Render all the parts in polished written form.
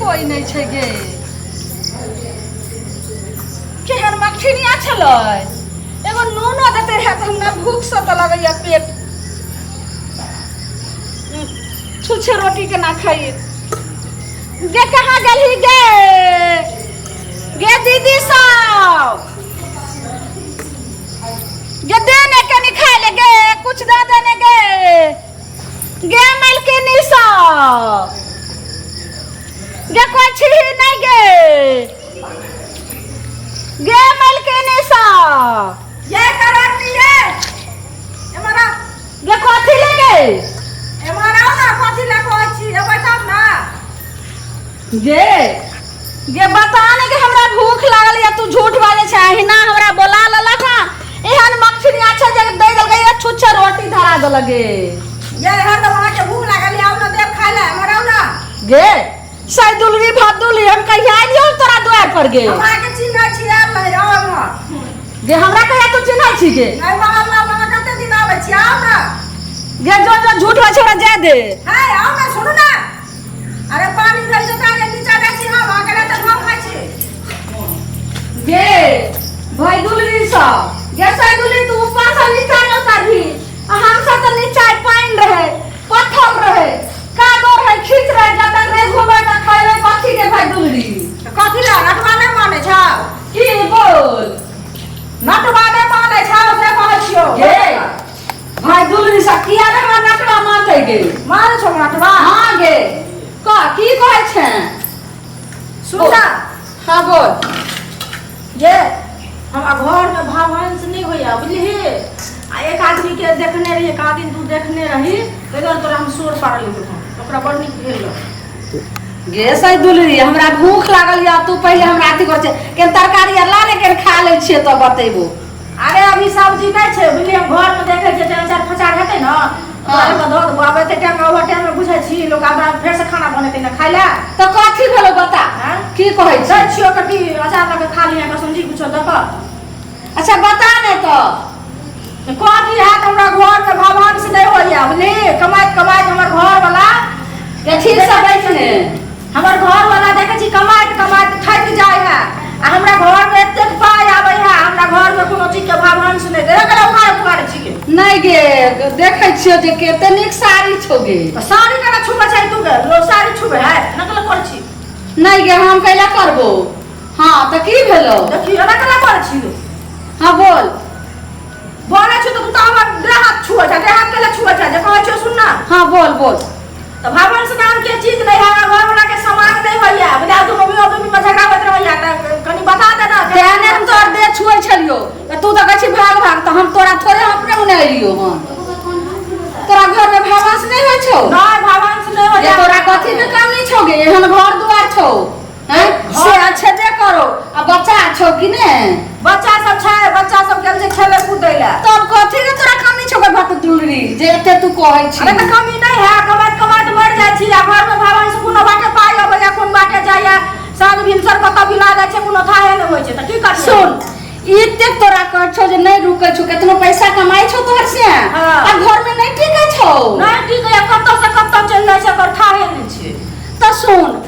कोई नहीं छे गे केहन मखनिया छलै एगो नूनो देते रहे तो हमरा भूख से तो लगैया पेट छुछे रोटी के ना खाइए गे कहाँ गली गे दीदी साहब गे देने के नहीं खाए ले गे कुछ दे देने गे मलकिनी साहब गे कुछ ही नहीं गे मलकिनी साहब ये करती है हमारा गे कथी ले हमारा ना कथी ले कोई छी बताओ ना गे बताने के हमरा भूख लागल या तू झूठ बाजे छै ना हमरा बोला लला का एहन मछली अच्छा जगह दे दल गई छुच्छा रोटी धरा दल गे ये हर तो वहां के भूख लागल आओ ना देव खाए ले हमरा ना गे सैदुलरी भादुली हम कहिया आइयो तोरा द्वार पर गे हमरा के चिन्ह छिया ले आओ ना गे हमरा कहिया तू चिन्ह छी गे नहीं बाबा कते दिन आवे छी आओ ना गे जो झूठ बा छोड़ा जा दे हां आओ ना सुनो ना अरे पानी भेल जता के नीचा देखी हम आगला त हम खाइ छी गे भाई दुलरी सा गे सैदुली तू ऊपर से नीचा न उतारही हम सब त नीचा पानी रहे पत्थर रहे कादो रहे खींच रहे जत रे घोबे त खाइले कथी के भाई दुलरी कथी ला नटवा नै माने छ की बोल नटवा नै माने छ से कहै छियो गे भाई दुलरी सा किया रे नटवा मानते गे माने छ नटवा हां गे का की कहै छै सुनना हां बोल ये हमरा घर में भावंश नहीं होया बुझली आ एक आदमी के देखने रही एक आदमी तू देखने रही तगर तोरा हम सोर पार लेबो ओकरा बड़ नीक भेल गे सैदुलरी हमरा भूख लागल या तू पहले हमरा अथी कर छै के तरकारी अल्लाह ने के खा ले छिए तो बतेबो अरे अभी सब्जी नहीं छै बुझली हम घर में देखे छै चार फचार हेतै न अरे बदल बाबे ते टाइम ओवर टाइम में बुझै छी लोग आबा फेर से खाना बनेतै न खाइ ले त कथी भेलो बता की कहै छै छियो कथी अचार लगे खा लिया का समझी कुछो दक अच्छा बता ने तो कथी है हमरा घर में भगवान से नहीं होइया बुझली कमाइत हमर घर वाला के ठीक से बैठने हमर घर वाला देखे छी कमाइत थक जाय है आ हमरा घर में एते पाई आबै है हमरा घर में कोनो चीज के भगवान से नहीं दे गला उखाड़ छी के नहीं गे देखे छियो जे केते नीक साड़ी छोगे साड़ी कना छुबे छै तू गे लो साड़ी छुबे है नकल कर छी नहीं गे हम कैला करबो हां त की भेलो देखी नकल कर छी हां बोल बोले छ तो तू हमर देह हाथ छुए छै देह हाथ केला छुए छै जे कहै छ सुन ना हां बोल तो भगवान से नाम के चीज नहीं है घर वाला के सामान नहीं होइया बता तू मम्मी में झगड़ा होत रहइया त कनी बता दे ना तेने हम तोर दे छुए छलियो तू त कहै छी भाग त हम तोरा थोड़े अपने उने लियो हां तोरा घर में भगवान से नहीं होय छौ नहीं भगवान से नहीं होय तोरा कथि में कमी छौ गे एहन घर दुआर छौ हैं से अच्छे दे करो आ बच्चा छौ कि ने बच्चा सब छै बच्चा सब गेल छै खेले कूदै ले तब कथि के तोरा कमी छौ भात दुलरी जे एते तू कहै छी अरे त कमी नहीं है कमात मर जाय छी आ घर में भगवान से कोनो बाटे पाई अबै या कोन बाटे जाया साग भिनसर कत बिला जाय छै कोनो थाहे न होय छै त की कर सुन इते तोरा कह छौ जे नहीं रुकै छौ केतनो पैसा कमाई छौ तोहर से आ घर में नहीं टिकै छौ नहीं टिकै कत से कत चल जाय छै कर थाहे नहीं छै त सुन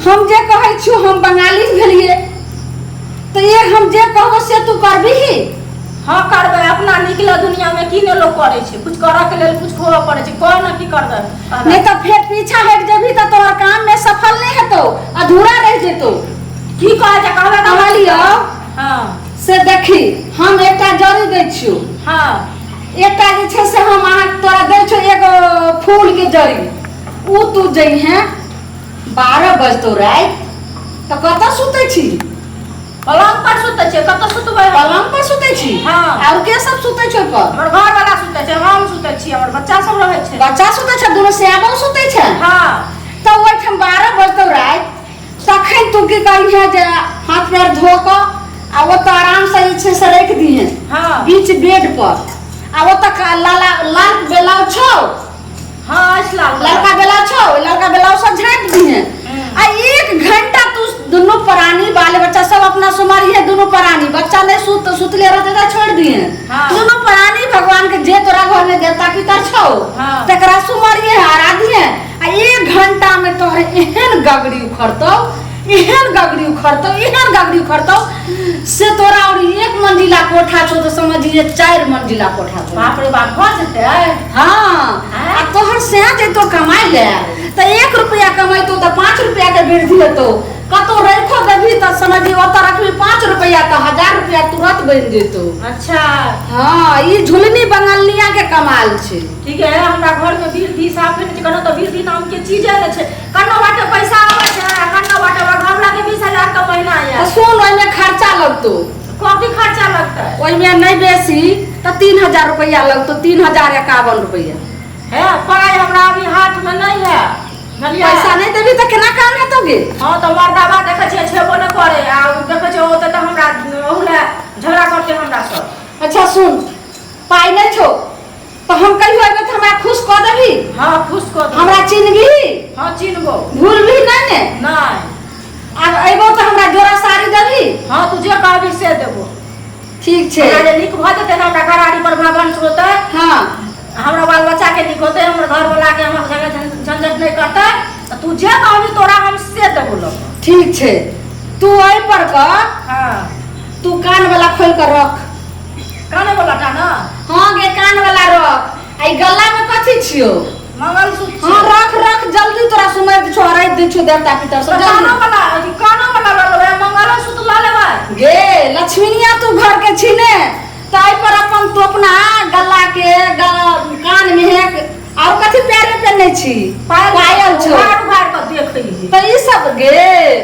हम जे कहै छी हम बंगाली भेलिए तो ये हम जे कहबो से तू करबी ही हां करबे अपना निकले दुनिया में की ने लोग करे छै कुछ करऽ के लेल कुछ खोआ पड़े छै कोन ना की कर दे नहीं तो फिर पीछा हट जेबी त तोहर काम में सफल नहीं हेतौ अधूरा रह जेतौ की कहै छै कहबे त लियो हां से देखी हम एकटा जड़ी दै छियो हां एकटा जे छै से हम अहाँ तोरा दै छियो एगो फूल के जड़ी उ तू जई है 12 बजतो रात त कत सुतै छी पलंग पर सुतै छी कत सुतबै पलंग पर सुतै छी हां और के सब सुतै छै पर हमर घर वाला सुतै छै हम सुतै छी हमर बच्चा सब रहै छै बच्चा सुतै छै दोनों सेबो सुतै छै हां त ओइ ठम 12 बजतो रात तखन तू की कहि है जे हाथ पैर धो क आ वो त आराम से छै से रख दिए हां बीच बेड पर आ वो त लाल बेलाव छौ हां इस्लाम लड़का बेलाव छौ लड़का बेलाव सब झाँट दिए आ 1 घंटा तू दोनों प्राणी बाल बच्चा सब अपना सुमारी है दोनों प्राणी बच्चा नहीं सुतले रहते त छोड़ दिए दोनों प्राणी भगवान के जे तोरा घर में देवता पितर छौ तकरा सुमारी है आराधी है आ 1 घंटा में तोहरे एहन गगड़ी उखड़तो, एहन गगरी उखड़तो से तोरा और एक मंजिला कोठा छो तो समझिए 4 मंजिला कोठा छो। बाप रे बाप हो जते। हाँ आ तोहर से जैतो कमाई ले तो 1 रुपया कमाइतो तो 5 रुपया के वृद्धि हेतो। कतो रखो देबी तो समझी ओत रखबी 5 रुपया तो 1000 रुपया तुरंत बन जेतो। अच्छा हाँ ई झुलनी बंगालिया के कमाल छे। ठीक है हमरा घर में वृद्धि साफ नहीं कनो तो वृद्धि नाम के चीज है छे। कनो बाटे पैसा आवे छे, कनो बाटे घर लागे 20,000 का महीना आया। तो सुन ओइ में खर्चा लगतो। कॉफी खर्चा लगता है ओइ में नहीं बेसी तो 3000 रुपया लगतो। 3051 रुपया है। पाई हमरा अभी हाथ में नहीं है। पैसा नहीं देबी तो केना काम हेतोगे। हां तो मर्दाबा देखे छे छेबो न करे आ देखे छे ओते तो हमरा ओहला झगड़ा करते हमरा सब। अच्छा सुन पाई नहीं छो तो हम कहियो आबे त हमरा खुश क देबी। हां खुश क दे। हमरा चिन्हबी। हां चिन्हबो। भूलबी नहीं ने। नहीं अब अइबो तो हमरा जोरा साड़ी देबी। हां तू जे कहबी से देबो। ठीक छे। हमरा लिख भ देते ना हमरा गाड़ी पर भवन होते। हां हमरा बाल बच्चा के लिख होते, हमर घर वाला के हमर जगह झंझट नहीं करता। तो तू जे कहबी तोरा हम से देबो लोग। ठीक छे तू आई पर का। हां तू कान वाला खोल कर रख। कान वाला टा ना। हां गे कान वाला रख। आई गला में कथि छियो। मंगलसूत्र। हां रख जल्दी तोरा सुमर के छोड़ै दे छु देवता पितर सब जल्दी। कानो वाला ले मंगलसूत्र ला लेबा। गे लक्ष्मीनिया तू घर के छी ने ताई पर अपन तो अपना गला के कान में है और कथि पैर में पहने छी पायल छो। उघाड़ के देख ली तो ई सब गे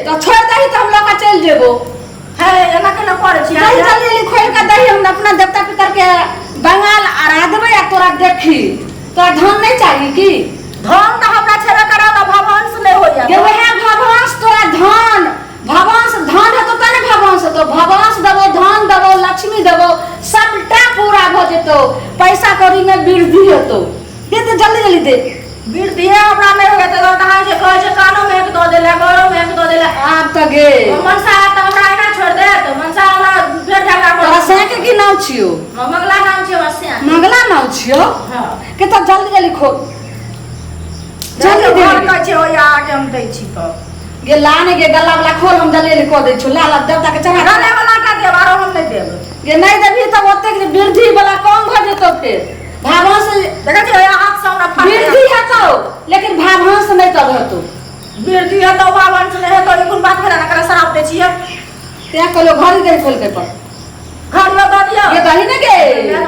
तो छोड़ दही तो हम लोग का चल जेबो। है एना केना करे छी। जल्दी जल्दी खोल के दही हम अपना देवता पितर के बंगाल आरा देबे या तोरा देखी तो धन नहीं चाहिए की। धन तो हमरा छेबे करा तो भवंस नहीं हो जा। गे वहे भवंस तोरा धन भवंस धन है तो तने भवंस तो भवंस देबो धन देबो लक्ष्मी देबो सबटा पूरा भ जेतो। पैसा कौड़ी में वृद्धि हेतो। दे तो जल्दी दे। वृद्धि है हमरा में हो गए तो कहां से कहे से कानो में एक दो देला गोरो में एक दो देला। आप तो गे मनसा तो हमरा एना छोड़ दे तो मनसा हमरा फेर झगड़ा कर। तोरा से के नाम छियो। मंगला नाम छियो। वसिया मंगला नाम छियो। हां के तो जल्दी खो जल्दी दे कह छै ओ या आगे हम दै छी तो गे लाने गे गल्ला वाला खोल हम जल्दी क दै छु। ला देवता के चढ़ा गले वाला का देब आरो हम नहीं देब। गे नहीं देबी त ओते के वृद्धि वाला कम भ जेतो। फिर भावंस देखै छै हाथ से हमरा फाड़ वृद्धि हेतो लेकिन भावंस नहीं तब हेतो। वृद्धि हेतो भावंस नहीं हेतो। ई कोन बात भेला ना करे शराब दे छिए ते कहलो घर दे खोल के पर घर में द दियो। ये दही ने गे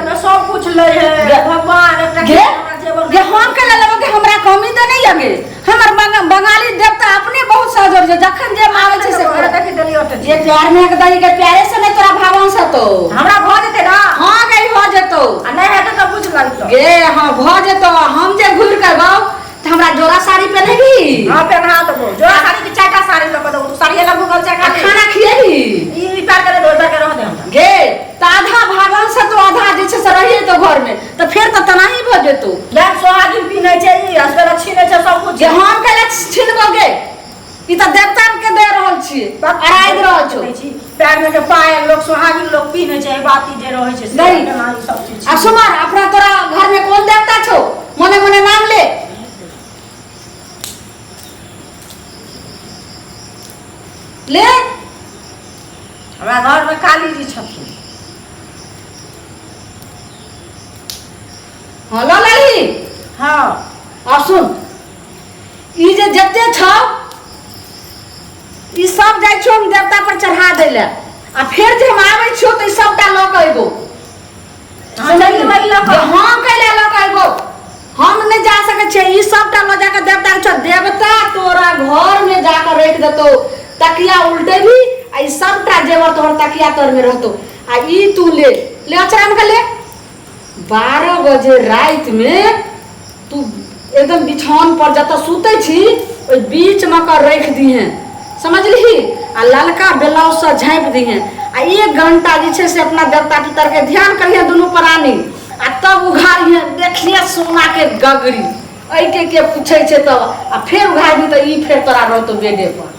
मैं सब कुछ ले है भगवान एकटा गे हम के लेबो के हमरा कमी त नहीं लगे। हमर बंगाली देवता अपने बहुत सहजोर जे जखन जे मांगे छै से करे देखि देलियो त ये प्यार में के दही के प्यारे से नहीं तोरा भावंस हेतो। हमरा भ जेते ना। हां गे भ जेतो आ नहीं हेतो त बुझ लागतो गे। हां भ जेतो हम जे घुर के गाओ त हमरा जोरा साड़ी पहनेगी। हां पहना देबो जोरा साड़ी के चाटा साड़ी ल देबो। तू साड़ी अलग गल चाटा खाना खिएबी। ई प्यार करे दो के रह दे हम गे त आधा भावंस तो आधा जे छै से रहिए तो घर में तो फिर तो तनाही भ जेतो। ले सोहागिन पीने छै ई असर छीने छै सब कुछ। जे हम के छीनबो गे ई त देवता के दे रहल छी अराइद रहल छो। पैर में के पायल लोग सोहागिन लोग पीने छै बाती जे रहै छै नहीं सब चीज। आ सुमर अपना तोरा घर में कौन देवता छो मने मने नाम ले। ले हमरा घर में काली जी छथिन। हां ला ली। हां अब सुन ई जे जत्ते छ ई सब जाय छो हम देवता पर चढ़ा देले आ फिर जे हम आबै छो त ई सबटा ल के अइबो। हां नहीं ल के हम कैला ल के अइबो। हम नहीं जा सके छे ई सबटा ल जाके देवता के देवता तोरा घर में जाकर रख देतो। तकिया उल्टे भी आई सबटा जेवर तोहर तकिया तर में रहतो। आ ई तू ले अचरा में ले 12 बजे रात में तू एकदम बिछौन पर जत सुते छी ओइ बीच में कर रख दी है समझली। आ ललका ब्लाउज से झाँप दी है आ 1 घंटा जे छे से अपना देवता पितर के ध्यान करिए दोनों प्राणी आ तब उघारिए देखिए सोना के गगरी ऐ के पूछे छे तब आ फिर उघारी त ई फिर तोरा रहतो बेडे पर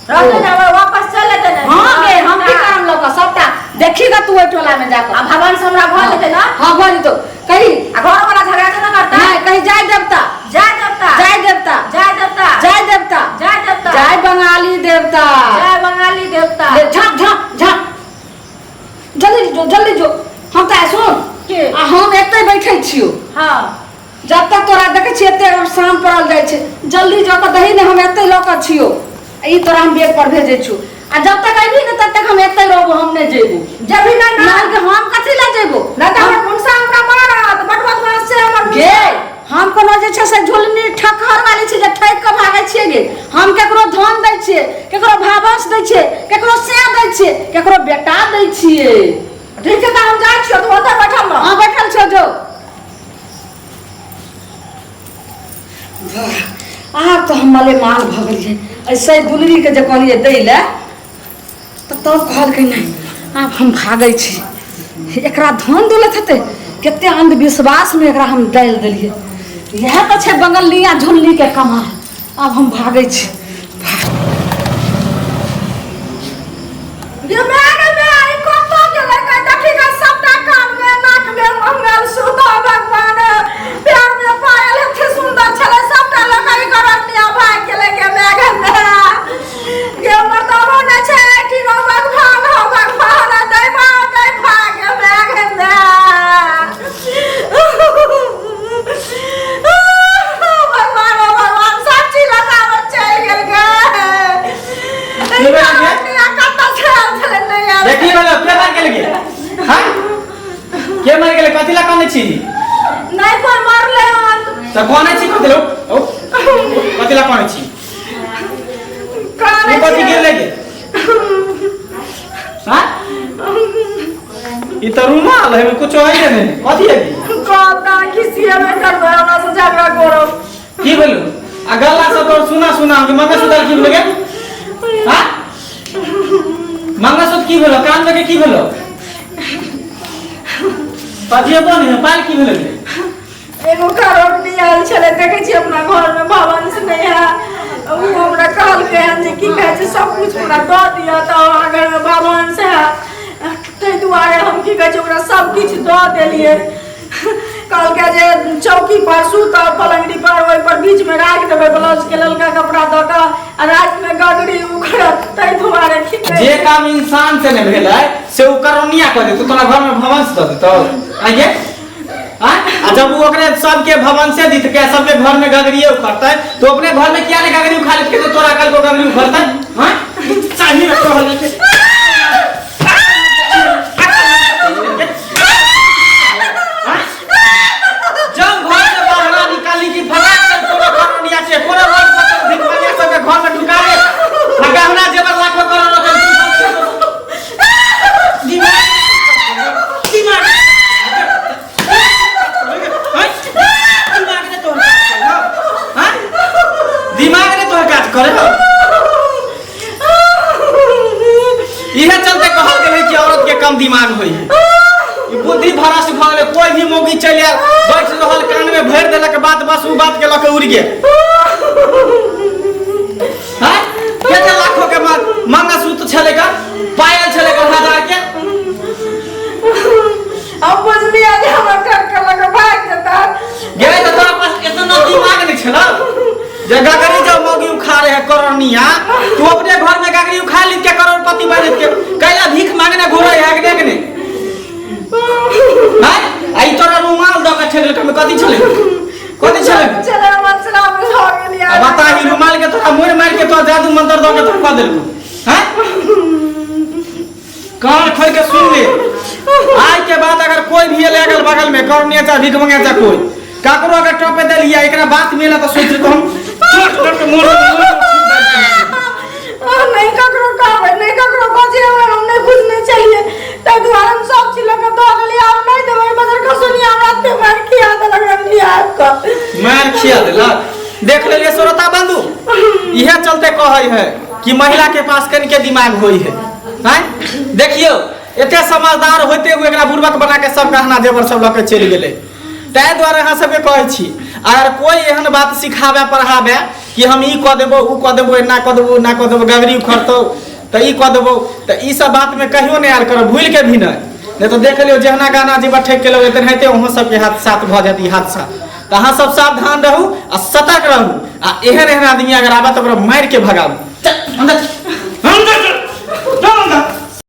रहते ना वापस चले थे ना। हां गे हम की करम लोग सबटा देखीगा तू ए टोला में जाकर। आ भगवान से हमरा भ लेते ना। हां भ जेतो कही आ घर वाला झगड़ा ना करता नहीं कही जय देवता जय देवता जय देवता जय देवता जय देवता जय देवता जय बंगाल। देवता। जय बंगाली देवता। झाँक झाँक झाँक जल्दी जो हम तो सुन के हम एते बैठे छियो। हाँ जब तक तोरा देखे छिए एते शाम पड़ल जाय छे जल्दी जो के दही ने हम एते ल के छियो ई तोरा हम बेड पर भेजे छु आ जब तक आइबी न तब तक हम एते रहबो हम ने जेबो जब भी ना के हम कथि ला जेबो ना त हमर कोन सा हमरा मारत बटवा मास से हमर गे हम कोनो जे छै से झुलनी ठक्कर वाली छी जे ठैक के भागे छिए गे हम केकरो धन दै छिए केकरो भावंश दै छिए केकरो से दै छिए केकरो बेटा दै छिए। ठीक है त हम जाय छियो तो ओतै बैठल रह। हां बैठल छो जो आब तो हम माले माल भगलिए ऐसे दुलरी के जे कहलिए दै ले तब कहल के नहीं आब हम भागै छी एकरा धन दौलत हेतै केते अंधविश्वास में एकरा हम डाल देलिए यह तो छै बंगलिया झुल्ली के कमाल अब हम भागै छी। ये मैंने आई कोतो के लगा देखी का सबटा कान में नाक में मंगल सूत्र भगवान प्यार में पायल है सुंदर छले सबटा लगाई करनिया भाग के लेके मैगन ये मर्दवा ने छे कि रो भगवान दे भाग मैगन भगवान सच्ची लगावत चल गेल गे देखी वाला के मार के लगे हां के मार के लगे कथि ला काने छी नहीं कोई मार ले त कोने छी कथि लो कथि ला काने छी काने कथि गिर लगे हां ई त रुमाल है कुछ है नहीं कथि है कोता किसी में करबे हमरा से झगड़ा करो की बोलू आ गल्ला से तो सुना कि मम्मी सुधर की लगे हां मंगलसूत्र की भेलो कान लगे की भेलो पजियबो नहीं पाल की भेलो एगो करोड़ नहीं आल छले देखे छी अपना घर में भवन से नहीं है वो हमरा कहल के हम जे की कहे छै सब कुछ हमरा द दिया त अगर में भवन से है तै दुआरे हम की कहे छै ओकरा सब कुछ द देलिए कल के जे चौकी पर सूत पलंगड़ी पर ओइ पर बीच में राख देबे ब्लाउज के ललका कपड़ा द के आ रात में गगड़ी उखड़त तै दुआरे खिचे जे काम इंसान से ने भेलै से उ करनिया क दे तू तोरा घर में भवन से द देतो आगे हां आ जब वो ओकरे सबके भवन से दित के सबके घर में गगड़िए उखड़तै तो अपने घर में क्या ने गगड़ी उखा लेत के तोरा कल को गगड़ी उखड़तै हां चाही में कहल के दिमाग होई है बुद्धि भरस भगले कोई भी मोगी चल आल बैठ रहल कान में भर देलक बात बस उ बात के लके उड़ गेल हां केते लाखों के मंगलसूत्र छले का पायल छले का हजार के अब बुझली आज हमर घर के लगे भाग देता गे त तोरा पास इतना दिमाग नहीं छला जे गगरी जब मोगी उखा रहे करनिया तू अपने घर में गगरी उखा ली के करोड़पति बन के कैला भीख मांगने घुरे है कि नहीं हां आई तोरा रुमाल द के ठेल के कथि छले चले मसला में हो गेलिया अब बता ही रुमाल के तोरा मोर मार के तो जादू मंत्र द के थपा देलको हैं कान खोल के सुन ले आज के बाद अगर कोई भी ले अगल बगल में करनिया चा भीख मांगे चा कोई काकरो अगर टोपे दे लिया एकरा बात मिला तो सोच तो हम छोट के मोर नहीं ककरो कहबे नहीं ककरो बजे हमने कुछ नहीं चाहिए त दुआर हम सब चीज लगे दो लिया हम नहीं देबे मदर का सुनिया रात पे मार खिया दे लग लिया आपका मार खिया देला देख ले श्रोता बंधु यह चलते कहै है कि महिला के पास कन के दिमाग होई है हैं देखियो एते समझदार होते हुए एकरा बुर्बक बना के सब गहना जेवर सब लके चल गेले तै द्वारा अहाँ सबके कहै छी अगर कोई एहन बात सिखावे पढ़ावे कि हम ई क देबो उ क देबो ना क देबो गगरी उखड़तो त ई क देबो त ई सब बात में कहियो नहीं आल कर भूल के भी नहीं तो देख लियो जेहना गाना जी बैठ के लोग एतन हेते वहां सबके हाथ साथ भ जाती हादसा त अहाँ सब सावधान रहू आ सतर्क रहू आ एहन एहन आदमी अगर आबे त ओकरा मार के भगाऊ चल अंदर